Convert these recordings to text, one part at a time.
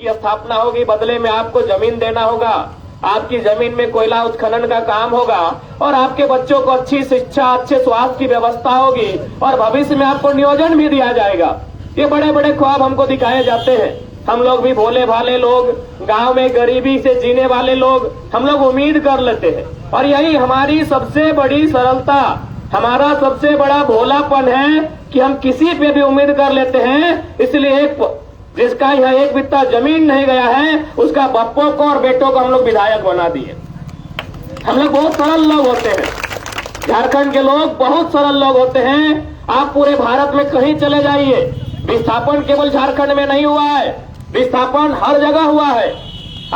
की स्थापना होगी, बदले में आपको जमीन देना होगा, आपकी जमीन में कोयला उत्खनन का काम होगा और आपके बच्चों को अच्छी शिक्षा, अच्छे स्वास्थ्य की व्यवस्था होगी और भविष्य में आपको नियोजन भी दिया जाएगा। ये बड़े बड़े ख्वाब हमको दिखाए जाते हैं। हम लोग भी भोले भाले लोग, गांव में गरीबी से जीने वाले लोग, हम लोग उम्मीद कर लेते हैं और यही हमारी सबसे बड़ी सरलता, हमारा सबसे बड़ा भोलापन है कि हम किसी पे भी उम्मीद कर लेते हैं। इसलिए जिसका यह एक बित्ता जमीन नहीं गया है उसका बप्पो को और बेटों को हम लोग विधायक बना दिए। हम लोग बहुत सरल लोग होते हैं, झारखंड के लोग बहुत सरल लोग होते हैं। आप पूरे भारत में कहीं चले जाइए, विस्थापन केवल झारखंड में नहीं हुआ है, विस्थापन हर जगह हुआ है।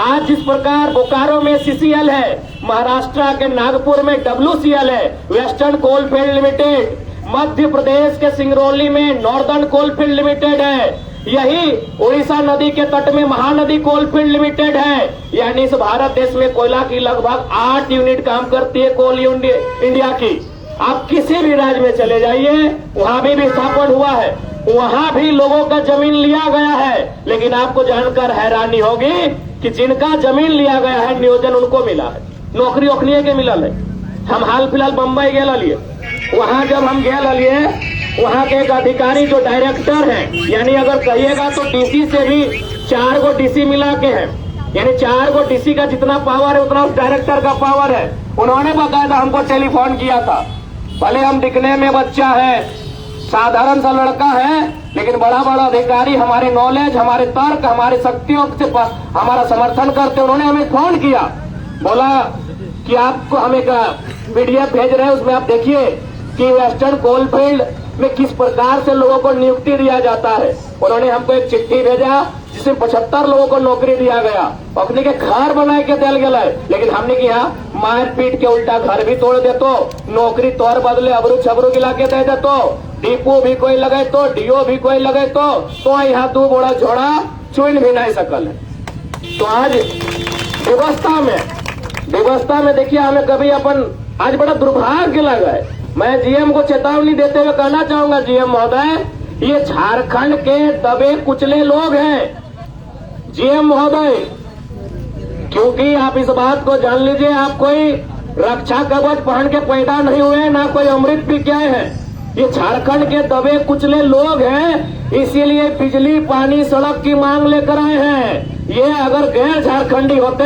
आज जिस प्रकार बोकारो में सीसीएल है, महाराष्ट्र के नागपुर में WCL है, western coalfield limited, Madhya Pradesh के सिंगरौली में नॉर्दर्न कोलफील्ड लिमिटेड है, यही उड़ीसा नदी के तट में महानदी कोलफील्ड लिमिटेड है। यानी इस भारत देश में कोयला की लगभग 8 यूनिट काम करती है कोल इंडिया की। आप किसी भी राज्य में चले जाइए, वहां भी विस्थापन हुआ है, वहां भी लोगों का जमीन लिया गया है। लेकिन आपको जानकर हैरानी होगी कि जिनका जमीन लिया गया है नियोजन उनको मिला है, नौकरी ओखलिए के मिलल है। हम हाल फिलहाल बम्बई गेल लिए, वहां जब हम गेल लिए, वहां के एक अधिकारी जो डायरेक्टर हैं, यानी अगर कहिएगा तो डीसी से भी 4 गो डीसी मिला के हैं, यानी 4 गो डीसी का जितना पावर है उतना उस डायरेक्टर का पावर है। उन्होंने बाकायदा हमको टेलीफोन किया था। भले हम दिखने में बच्चा है, साधारण सा लड़का है, लेकिन बड़ा बड़ा अधिकारी हमारे नॉलेज, हमारे तर्क, हमारे शक्तियों से हमारा समर्थन करते। उन्होंने हमें फोन किया, बोला कि आपको हम एक PDF भेज रहे हैं, उसमें आप देखिए कि वेस्टर्न कोलफील्ड में किस प्रकार से लोगों को नियुक्ति दिया जाता है। उन्होंने हमको एक चिट्ठी भेजा जिसमें 75 लोगों को नौकरी दिया गया, अपने के घर बनाए के दिल गया। लेकिन हमने किया मार पीट के उल्टा घर भी तोड़ दे तो, नौकरी तोड़ बदले अबरू छबरू गिला के दे दे तो, डिपो भी कोई लगे तो, डीओ भी कोई लगे तो यहाँ 2 बोड़ा झोड़ा चुन भी नहीं सकल है। तो आज व्यवस्था में देखिए हमें कभी अपन आज बड़ा दुर्भाग्य लगा है। मैं जीएम को चेतावनी देते हुए कहना चाहूंगा, जीएम महोदय, ये झारखंड के दबे कुचले लोग हैं जीएम महोदय, क्योंकि आप इस बात को जान लीजिए, आप कोई रक्षा कवच पहन के पैदा नहीं हुए, ना कोई अमृत पी के आए हैं। ये झारखंड के दबे कुचले लोग हैं, इसीलिए बिजली, पानी, सड़क की मांग लेकर आए हैं। ये अगर गैर झारखंडी होते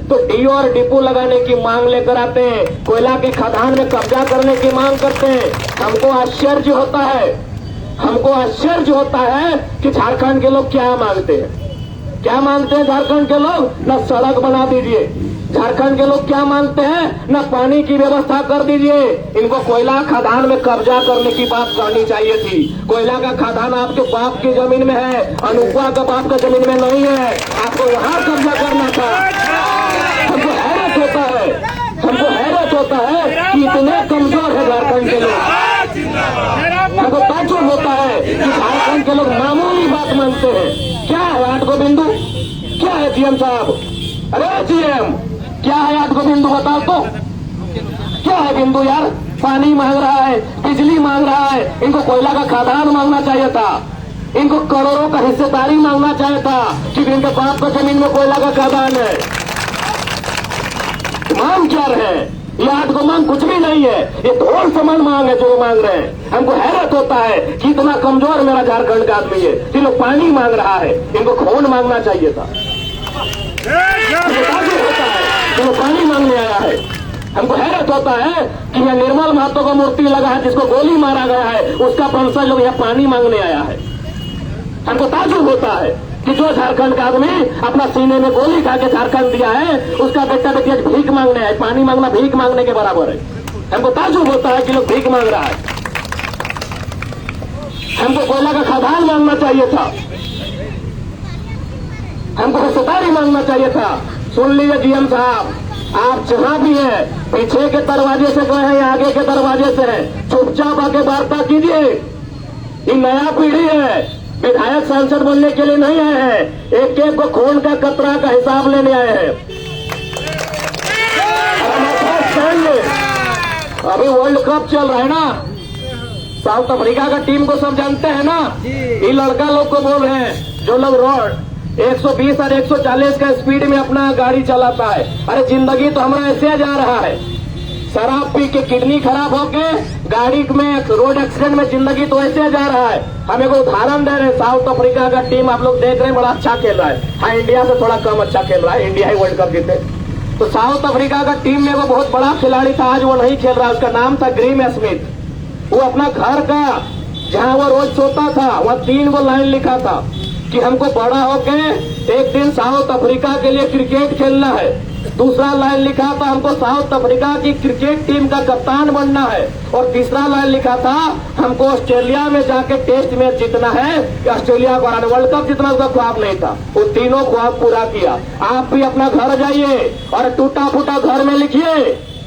तो डीओ और डिपो लगाने की मांग लेकर आते हैं, कोयला की खदान में कब्जा करने की मांग करते हैं। हमको आश्चर्य होता है कि झारखंड के लोग क्या मांगते हैं। झारखंड के लोग? न सड़क बना दीजिए। झारखंड के लोग क्या मांगते हैं? न पानी की व्यवस्था कर दीजिए। इनको कोयला खदान में कब्जा करने की बात करनी चाहिए थी। कोयला का खदान आपके बाप की जमीन में है, अनुपा का बाप का जमीन में नहीं है, आपको वहां कब्जा करना था। हमको हैरत होता है कि इतने कमजोर है झारखंड के लोग। हमको ताज्जुब होता है कि झारखंड के लोग मामूली बात मानते हैं। क्या है 8 गो बिंदु? क्या है जीएम साहब? अरे जीएम, क्या है 8 गो बिंदु बताओ तो? क्या है बिंदु यार? पानी मांग रहा है, बिजली मांग रहा है, इनको कोयला का खदान मांगना चाहिए था, इनको करोड़ों का हिस्सेदारी मांगना चाहिए था कि इनके बाप का जमीन में कोयला का खदान है। मांग क्या रहे? ये 8 गो मांग कुछ भी नहीं है, ये थोड़ समान मांग है जो मांग रहे हैं। हमको हैरत होता है कि इतना कमजोर मेरा झारखंड का आदमी है, ये लोग पानी मांग रहा है, इनको खून मांगना चाहिए था। तो पानी मांगने आया है। हमको हैरत होता है कि यह निर्मल महतो का मूर्ति लगा है, जिसको गोली मारा गया है, उसका वंशज लोग यहाँ पानी मांगने आया है। हमको ताज्जुब होता है कि जो झारखंड का आदमी अपना सीने में गोली खा के झारखंड दिया है, उसका बेटा बेटी आज भीख मांगने आए। पानी मांगना भीख मांगने के बराबर है। हमको ताज्जुब होता है कि लोग भीख मांग रहा है। हमको कोयला का खदान मांगना चाहिए था, हमको हिस्सेदारी मांगना चाहिए था। सुन लीजिए जीएम साहब, आप जहां भी हैं, पीछे के दरवाजे से गए हैं या आगे के दरवाजे से हैं, चुपचाप आके वार्ता कीजिए। ये नया पीढ़ी है, विधायक सांसद बनने के लिए नहीं आए हैं, एक एक को खून का कतरा का हिसाब लेने आए हैं। अभी वर्ल्ड कप चल रहा है ना, साउथ अफ्रीका का टीम को सब जानते हैं ना। ये लड़का लोग को बोल रहे हैं, जो लोग 120 और 140 का स्पीड में अपना गाड़ी चलाता है। अरे जिंदगी तो हमारा ऐसे जा रहा है, शराब पी के किडनी खराब होके गाड़ी में रोड एक्सीडेंट में जिंदगी तो ऐसे जा रहा है। हम एक उदाहरण दे रहे हैं, साउथ अफ्रीका का टीम आप लोग देख रहे हैं, बड़ा अच्छा खेल रहा है। हाँ, इंडिया से थोड़ा कम अच्छा खेल रहा है, इंडिया ही वर्ल्ड कप जीते। तो साउथ अफ्रीका का टीम में वो बहुत बड़ा खिलाड़ी था, आज वो नहीं खेल रहा, उसका नाम था ग्रीम स्मिथ। वो अपना घर का जहां वो रोज सोता था वहां 3 वो लाइन लिखा था कि हमको बड़ा होके एक दिन साउथ अफ्रीका के लिए क्रिकेट खेलना है। दूसरा लाइन लिखा था हमको साउथ अफ्रीका की क्रिकेट टीम का कप्तान बनना है। और तीसरा लाइन लिखा था हमको ऑस्ट्रेलिया में जाके टेस्ट मैच जीतना है, ऑस्ट्रेलिया को हराना। वर्ल्ड कप जितना उसका ख्वाब नहीं था, वो तीनों ख्वाब पूरा किया। आप भी अपना घर जाइए और टूटा फूटा घर में लिखिए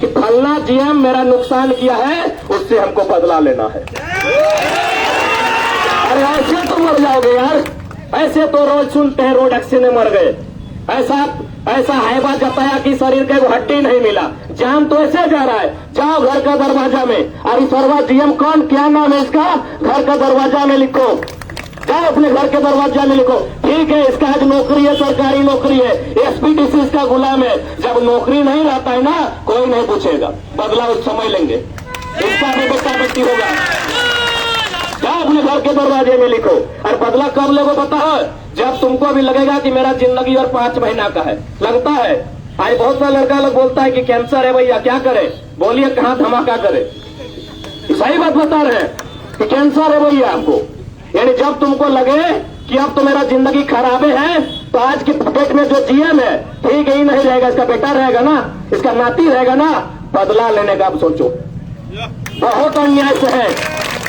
कि फलना जीएम मेरा नुकसान किया है, उससे हमको बदला लेना है। अरे ऐसे तो मर जाओगे यार, ऐसे तो रोज सुनते हैं रोड एक्सीडेंट में मर गए। ऐसा हैबा जताया कि शरीर के हड्डी नहीं मिला, जान तो ऐसे जा रहा है। जाओ घर का दरवाजा में, अरे सर्वा जीएम कौन, क्या नाम है इसका, घर का दरवाजा में लिखो, जाओ अपने घर के दरवाजा में लिखो। ठीक है, इसका आज नौकरी है, सरकारी नौकरी है, एसपीडीसी इसका गुलाम है। जब नौकरी नहीं रहता है ना, कोई नहीं पूछेगा, बदला उस समय लेंगे, इसका भी बेटा बेटी होगा। जाओ अपने घर के दरवाजे में लिखो। और बदला कब लोगो पता है, जब तुमको भी लगेगा कि मेरा जिंदगी और 5 महीना का है। लगता है आज बहुत सा लड़का लोग बोलता है कि कैंसर है भैया, क्या करे, बोलिए कहाँ धमाका करे। सही बात बता रहे हैं कि कैंसर है भैया आपको, यानी जब तुमको लगे कि अब तो मेरा जिंदगी खराबे है, तो आज के डेट में जो जीएम है ठीक ही नहीं रहेगा, इसका बेटा रहेगा ना, इसका नाती रहेगा ना, बदला लेने का आप सोचो। बहुत अन्याय से है,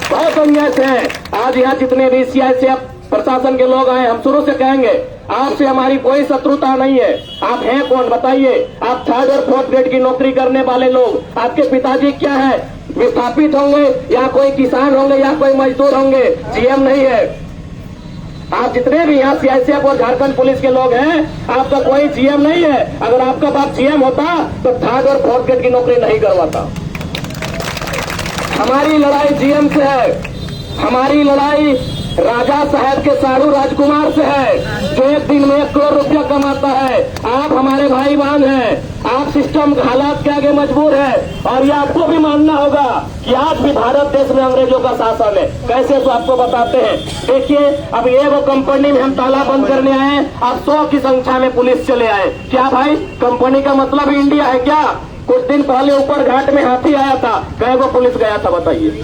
बहुत अन्याय से है। आज यहाँ जितने भी सीआईसी प्रशासन के लोग आए, हम शुरू से कहेंगे आपसे हमारी कोई शत्रुता नहीं है। आप हैं कौन बताइए, आप 3rd और 4th ग्रेड की नौकरी करने वाले लोग, आपके पिताजी क्या है, विस्थापित होंगे या कोई किसान होंगे या कोई मजदूर होंगे, जीएम नहीं है। आप जितने भी यहाँ सीआईएसएफ और झारखंड पुलिस के लोग हैं, आपका कोई जीएम नहीं है। अगर आपका बाप जीएम होता तो 3rd और 4th ग्रेड की नौकरी नहीं करवाता। हमारी लड़ाई जीएम से है, हमारी लड़ाई राजा साहब के सारू राजकुमार से है, जो एक दिन में 1 करोड़ रुपया कमाता है। आप हमारे भाई बहन हैं, आप सिस्टम हालात के आगे मजबूर है। और ये आपको भी मानना होगा कि आज भी भारत देश में अंग्रेजों का शासन है। कैसे तो आपको बताते हैं। देखिए, अब ये वो कंपनी में हम ताला बंद करने आए, अब 100 की संख्या में पुलिस चले आए। क्या भाई, कंपनी का मतलब इंडिया है क्या? कुछ दिन पहले ऊपर घाट में हाथी आया था, कई को पुलिस गया था बताइए।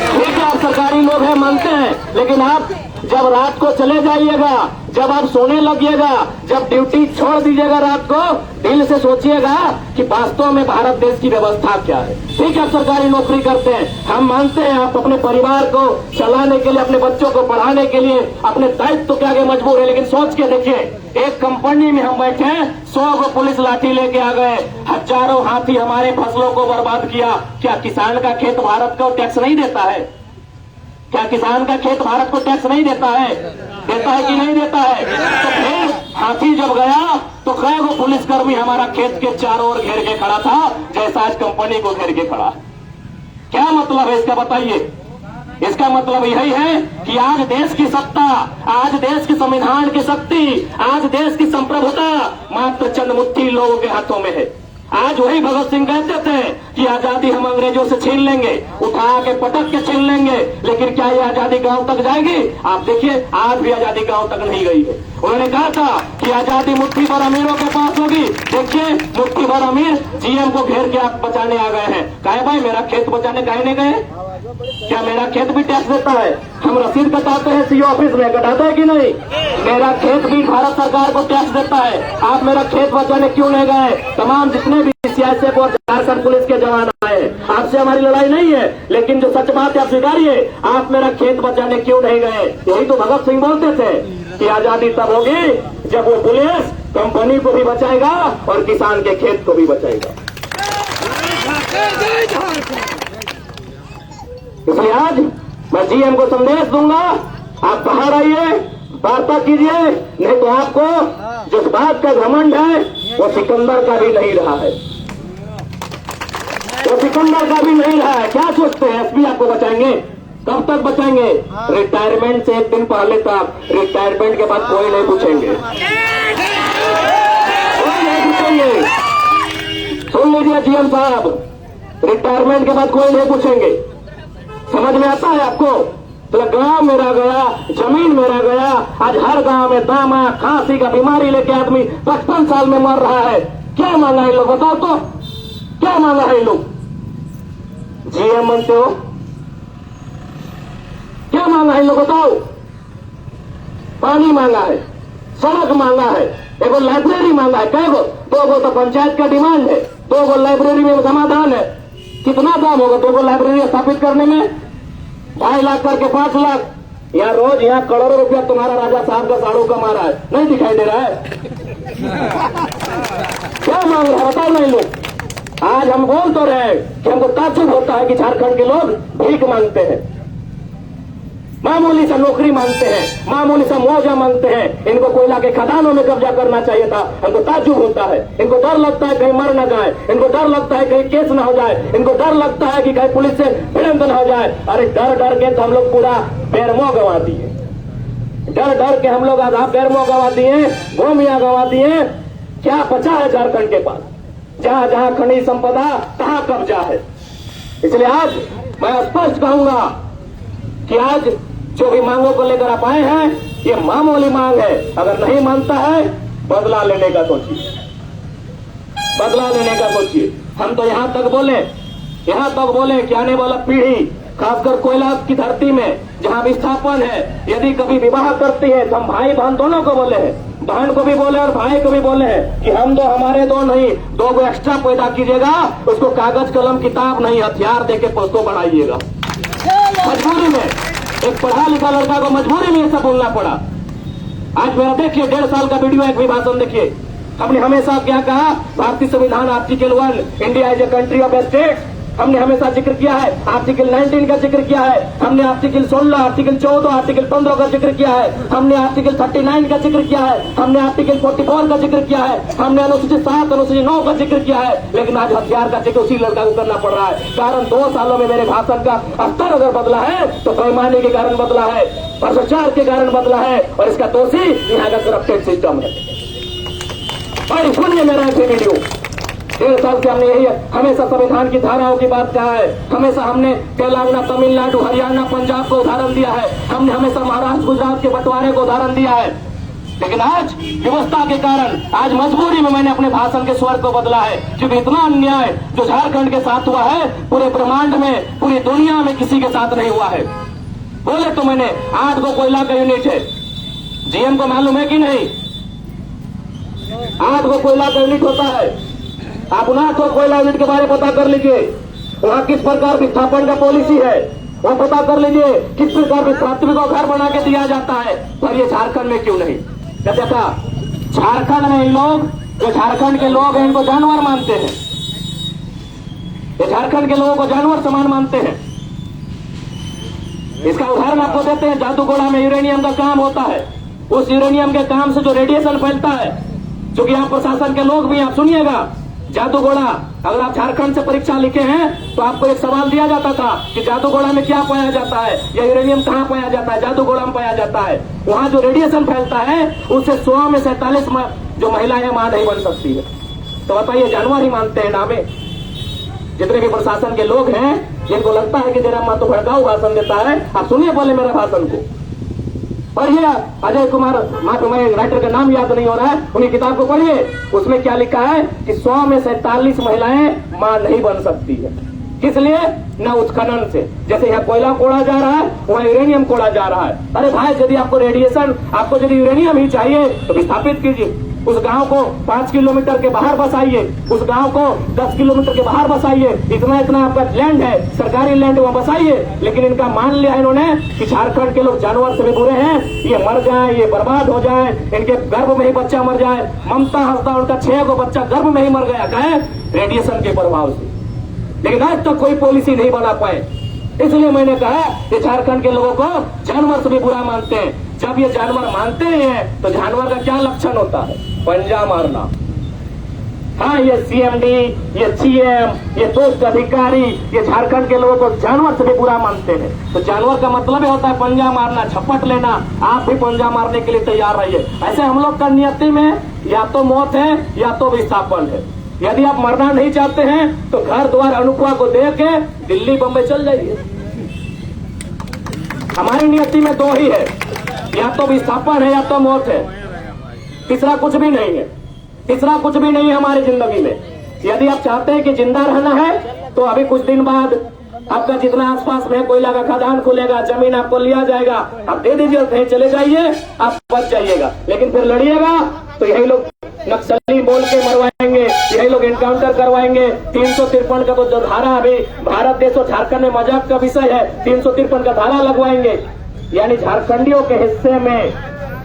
ठीक है, आप सरकारी लोग हैं, मानते हैं, लेकिन आप जब रात को चले जाइएगा, जब आप सोने लगिएगा, जब ड्यूटी छोड़ दीजिएगा रात को, दिल से सोचिएगा कि वास्तव में भारत देश की व्यवस्था क्या है। ठीक है, सरकारी नौकरी करते हैं, हम मानते हैं आप अपने परिवार को चलाने के लिए, अपने बच्चों को पढ़ाने के लिए अपने दायित्व के आगे मजबूर है। लेकिन सोच के देखिए, एक कंपनी में हम बैठे, 100 को पुलिस लाठी लेके आ गए, हजारों हाथी हमारे फसलों को बर्बाद किया। क्या किसान का खेत भारत को टैक्स नहीं देता है? क्या किसान का खेत भारत को टैक्स नहीं देता है? देता है कि नहीं देता है? तो फिर हाथी जब गया तो कई को पुलिसकर्मी हमारा खेत के चारों ओर घेर के खड़ा था, जैसा आज कंपनी को घेर के खड़ा। क्या मतलब है इसका बताइए? इसका मतलब यही है कि आज देश की सत्ता, आज देश के संविधान की शक्ति, आज देश की संप्रभुता मात्र चंद मुट्ठी लोगों के हाथों में है। आज वही भगत सिंह कहते थे कि आजादी हम अंग्रेजों से छीन लेंगे, उठा के पटक के छीन लेंगे, लेकिन क्या ये आजादी गांव तक जाएगी? आप देखिए, आज भी आजादी गांव तक नहीं गई है। उन्होंने कहा था कि आजादी मुट्ठी भर अमीरों के पास होगी। देखिए, मुट्ठी भर अमीर जीएम को घेर के आप बचाने आ गए हैं। कहे भाई, मेरा खेत बचाने कहे नहीं गए? क्या मेरा खेत भी टैक्स देता है? हम रसीद कटाते हैं सीओ ऑफिस में, कटाता है कि नहीं? मेरा खेत भी भारत सरकार को टैक्स देता है। आप मेरा खेत बचाने क्यों नहीं गए? तमाम जितने भी सीआईएसएफ और झारखंड पुलिस के जवान आए, आपसे हमारी लड़ाई नहीं है, लेकिन जो सच बात है आप स्वीकारिए, आप मेरा खेत बचाने क्यों नहीं गए? यही तो भगत सिंह बोलते थे कि आजादी तब होगी जब वो पुलिस कंपनी को भी बचाएगा और किसान के खेत को भी बचाएगा। इसलिए आज मैं जीएम को संदेश दूंगा, आप बाहर आइए, वार्ता कीजिए, नहीं तो आपको जिस बात का घमंड है वो सिकंदर का भी नहीं रहा है, वो सिकंदर का भी नहीं रहा है। क्या सोचते हैं एसपी आपको बचाएंगे? कब तक बचाएंगे? रिटायरमेंट से एक दिन पहले तक। रिटायरमेंट के बाद कोई नहीं पूछेंगे, कोई नहीं पूछेंगे। सुन लीजिए जीएम साहब, रिटायरमेंट के बाद कोई नहीं पूछेंगे। समझ में आता है आपको? तो गांव मेरा गया, जमीन मेरा गया। आज हर गांव में दामा खांसी का बीमारी लेके आदमी 55 साल में मर रहा है। क्या मांगा है लोग? बताओ तो, क्या मांगा है लोग? जीएम बनते हो, क्या मांगा है लोग? बताओ। पानी मांगा है, सड़क मांगा है, एगो लाइब्रेरी मांगा है। कई गो? 2 गो तो पंचायत का डिमांड है, 2 गो लाइब्रेरी में समाधान है। कितना दाम होगा 2 गो लाइब्रेरी स्थापित करने में? 2.5 लाख करके 5 लाख। यहाँ रोज यहाँ करोड़ों रुपया तुम्हारा राजा साहब का साड़ू कमा रहा है, नहीं दिखाई दे रहा है? क्या मांग रहा है बताओ नहीं लोग? आज हम बोल तो रहे हैं कि हमको ताज्जुब होता है कि झारखंड के लोग भीख मांगते हैं, मामूली सा नौकरी मांगते हैं, मामूली सा मुआवजा मांगते हैं। इनको कोयला के खदानों में कब्जा करना चाहिए था। हमको ताज्जुब होता है। इनको डर लगता है कहीं मर न जाए, इनको डर लगता है कहीं केस न हो जाए, इनको डर लगता है कि कहीं पुलिस से भिड़ंत न हो जाए। अरे डर डर के तो हम लोग पूरा पैरमो गंवा दिए, डर डर के हम लोग आधा पैरमो गंवा दिए, भूमिया गंवा दिए। क्या बचा है झारखंड के पास? जहां जहां खनिज संपदा तहां कब्जा है। इसलिए आज मैं स्पष्ट कहूंगा कि आज जो भी मांगों को लेकर आप आए हैं, ये मामूली मांग है। अगर नहीं मानता है, बदला लेने का सोचिए, बदला लेने का सोचिए। हम तो यहां तक बोले कि आने वाला पीढ़ी, खासकर कोयला की धरती में जहां विस्थापन है, यदि कभी विवाह करती है तो हम भाई बहन दोनों को बोले हैं, बहन को भी बोले और भाई को भी बोले हैं कि हम 2 हमारे 2 नहीं, 2 को एक्स्ट्रा पैदा कीजिएगा। उसको कागज कलम किताब नहीं, हथियार देके पोस्तों बढ़ाइएगा। मजबूरी में एक पढ़ा लिखा लड़का को मजबूरी में ऐसा बोलना पड़ा। आज मेरा देखिए 1.5 साल का वीडियो, एक भी भाषण देखिए। हमने हमेशा क्या कहा? भारतीय संविधान article 1, India is a country of states. हमने हमेशा जिक्र किया है। आर्टिकल 19 का जिक्र किया है हमने, आर्टिकल 16, आर्टिकल 14, आर्टिकल 15 का जिक्र किया है हमने, आर्टिकल 39 का जिक्र किया है हमने, आर्टिकल 44 का जिक्र किया है हमने, अनुसूचित 7, अनुसूचित 9 का जिक्र किया है। लेकिन आज हथियार का जिक्र उसी लड़का को करना पड़ रहा है। कारण 2 सालों में मेरे भाषण का स्तर अगर बदला है तो बेईमानी के कारण बदला है, भ्रष्टाचार के कारण बदला है, और इसका दोषी यहाँ का करप्टेड सिस्टम है। और सुनिए मेरा ऐसे वीडियो, 1.5 साल से हमने यही हमेशा संविधान की धाराओं की बात कहा है। हमेशा हमने तेलंगाना, तमिलनाडु, हरियाणा, पंजाब को उदाहरण दिया है। हमने हमेशा महाराष्ट्र, गुजरात के बंटवारे को उदाहरण दिया है। लेकिन आज व्यवस्था के कारण, आज मजबूरी में मैंने अपने भाषण के स्वर को बदला है, क्योंकि इतना अन्याय जो झारखंड के साथ हुआ है, पूरे ब्रह्मांड में, पूरी दुनिया में किसी के साथ नहीं हुआ है। बोले तो मैंने 8 गो कोयला का यूनिट है। जीएम को मालूम है कि नहीं? 8 गो कोयला का यूनिट होता है। आप 8 गो कोयला यूनिट के बारे में पता कर लीजिए। वहाँ किस प्रकार विस्थापन का पॉलिसी है वो पता कर लीजिए। किस प्रकार विस्थापित को घर बना के दिया जाता है। पर ये झारखंड में क्यों नहीं? देखा, झारखंड में लोग, जो झारखंड के लोग हैं, इनको जानवर मानते हैं। ये झारखंड के लोगों को जानवर समान मानते हैं। इसका उदाहरण आपको देते हैं। जादूगोड़ा में यूरेनियम का काम होता है। उस यूरेनियम के काम से जो रेडिएशन फैलता है, जो कि यहाँ प्रशासन के लोग भी, आप सुनिएगा, जादूगोड़ा, अगर आप झारखंड से परीक्षा लिखे हैं तो आपको एक सवाल दिया जाता था कि जादूगोड़ा में क्या पाया जाता है, या यूरेनियम कहाँ पाया जाता है? जादूगोड़ा में पाया जाता है। वहाँ जो रेडिएशन फैलता है उससे 100 में 47 जो महिलाएं मां नहीं बन सकती है। तो बताइए, जानवर ही मानते हैं नामे। जितने भी प्रशासन के लोग हैं, जिनको लगता है कि जरा माँ तो भड़काऊ भाषण देता है, आप सुनिए पहले मेरे भाषण को। पढ़िए, अजय कुमार, मैं राइटर का नाम याद नहीं हो रहा है, उन्हीं किताब को पढ़िए। उसमें क्या लिखा है कि 100 में 47 महिलाएं मां नहीं बन सकती है। किस लिए? न उत्खनन से। जैसे यहाँ कोयला कोड़ा जा रहा है, वहाँ यूरेनियम कोड़ा जा रहा है। अरे भाई, यदि आपको रेडिएशन, आपको यदि यूरेनियम ही चाहिए तो विस्थापित कीजिए। उस गांव को 5 किलोमीटर के बाहर बसाइए, उस गांव को 10 किलोमीटर के बाहर बसाइए। इतना इतना आपका लैंड है, सरकारी लैंड, वहाँ बसाइए। लेकिन इनका मान लिया इन्होंने कि झारखंड के लोग जानवर से भी बुरे हैं, ये मर जाए, ये बर्बाद हो जाए, इनके गर्भ में ही बच्चा मर जाए। ममता हंसता उनका 6 गो बच्चा गर्भ में ही मर गया, कहे रेडिएशन के प्रभाव से। लेकिन आज तक कोई पॉलिसी नहीं बना पाए। इसलिए मैंने कहा कि झारखंड के लोगों को जानवर से भी बुरा मानते हैं। जब ये जानवर मानते हैं तो जानवर का क्या लक्षण होता है? पंजा मारना। हाँ, ये सीएमडी, ये सीएम, ये पोस्ट अधिकारी, ये झारखंड के लोगों को जानवर से भी बुरा मानते हैं। तो जानवर का मतलब ही होता है पंजा मारना, झपट लेना। आप भी पंजा मारने के लिए तैयार रहिए। ऐसे हम लोग का नियति में या तो मौत है या तो विस्थापन है। यदि आप मरना नहीं चाहते हैं तो घर द्वार अनुभवा को दे के दिल्ली बम्बई चल जाइए। हमारी नियति में दो ही है, या तो विस्थापन है या तो मौत है। तीसरा कुछ भी नहीं है, तीसरा कुछ भी नहीं है हमारी जिंदगी में। यदि आप चाहते हैं कि जिंदा रहना है तो अभी कुछ दिन बाद आपका जितना आसपास में कोयला का खदान खुलेगा, जमीन आपको लिया जाएगा, आप दे दीजिए, कहीं चले जाइए, आप बच जाइएगा। लेकिन फिर लड़िएगा तो यही लोग नक्सली बोल के मरवाएंगे, यही लोग एनकाउंटर करवाएंगे। 353 का तो जो धारा अभी भारत देश और झारखंड में मजाक का विषय है, 353 का धारा लगवाएंगे। यानी झारखंडियों के हिस्से में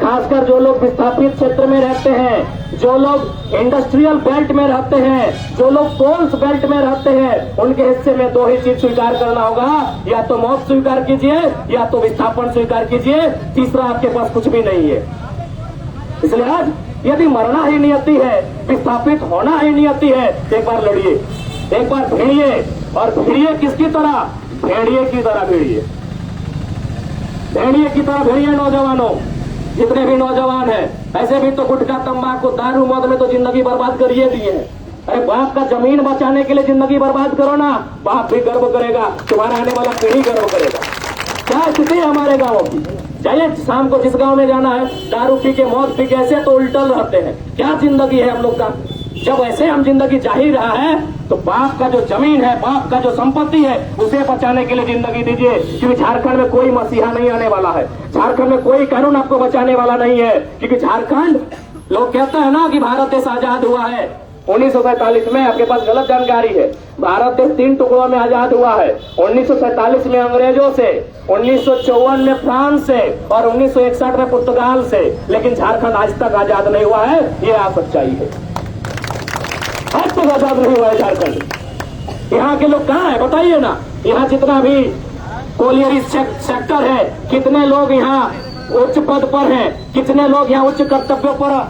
खासकर जो लोग विस्थापित क्षेत्र में रहते हैं, जो लोग इंडस्ट्रियल बेल्ट में रहते हैं, जो लोग कोल्स बेल्ट में रहते हैं, उनके हिस्से में दो ही चीज स्वीकार करना होगा, या तो मौत स्वीकार कीजिए या तो विस्थापन स्वीकार कीजिए। तीसरा आपके पास कुछ भी नहीं है। इसलिए आज यदि मरना ही नियति है, विस्थापित होना ही नियति है, तो एक बार लड़िए, एक बार भिड़िए। और भिड़िए किसकी तरह? भेड़िए की तरह भिड़िए, भेड़िए की तरह भिड़िए। नौजवानों, जितने भी नौजवान हैं, ऐसे भी तो गुटखा, तंबाकू, दारू, मौत में तो जिंदगी बर्बाद करिए दिए हैं। अरे बाप का जमीन बचाने के लिए जिंदगी बर्बाद करो ना, बाप भी गर्व करेगा, तुम्हारा आने वाला पीढ़ी गर्व करेगा। क्या स्थिति है हमारे गांवों की? जाइए शाम को जिस गांव में जाना है, दारू पी के, मौत पी के ऐसे तो उल्टल रहते हैं। क्या जिंदगी है हम लोग का? जब ऐसे हम जिंदगी जा ही रहा है तो बाप का जो जमीन है, बाप का जो संपत्ति है, उसे बचाने के लिए जिंदगी दीजिए। क्योंकि झारखंड में कोई मसीहा नहीं आने वाला है, झारखंड में कोई कानून आपको बचाने वाला नहीं है। क्योंकि झारखंड, लोग कहते हैं ना कि भारत देश आजाद हुआ है 1947 में, आपके पास गलत जानकारी है। भारत देश 3 टुकड़ों में आजाद हुआ है। 1947 में अंग्रेजों से, 1954 में फ्रांस से और 1961 में पुर्तगाल से। लेकिन झारखंड आज तक आजाद नहीं हुआ है, ये आप सच्चाई है। आज तक आजाद नहीं हुआ है झारखंड। यहाँ के लोग कहाँ है बताइए ना। यहाँ जितना भी कोलियरी सेक्टर है, कितने लोग यहाँ उच्च पद पर हैं, कितने लोग यहाँ उच्च कर्तव्यों पर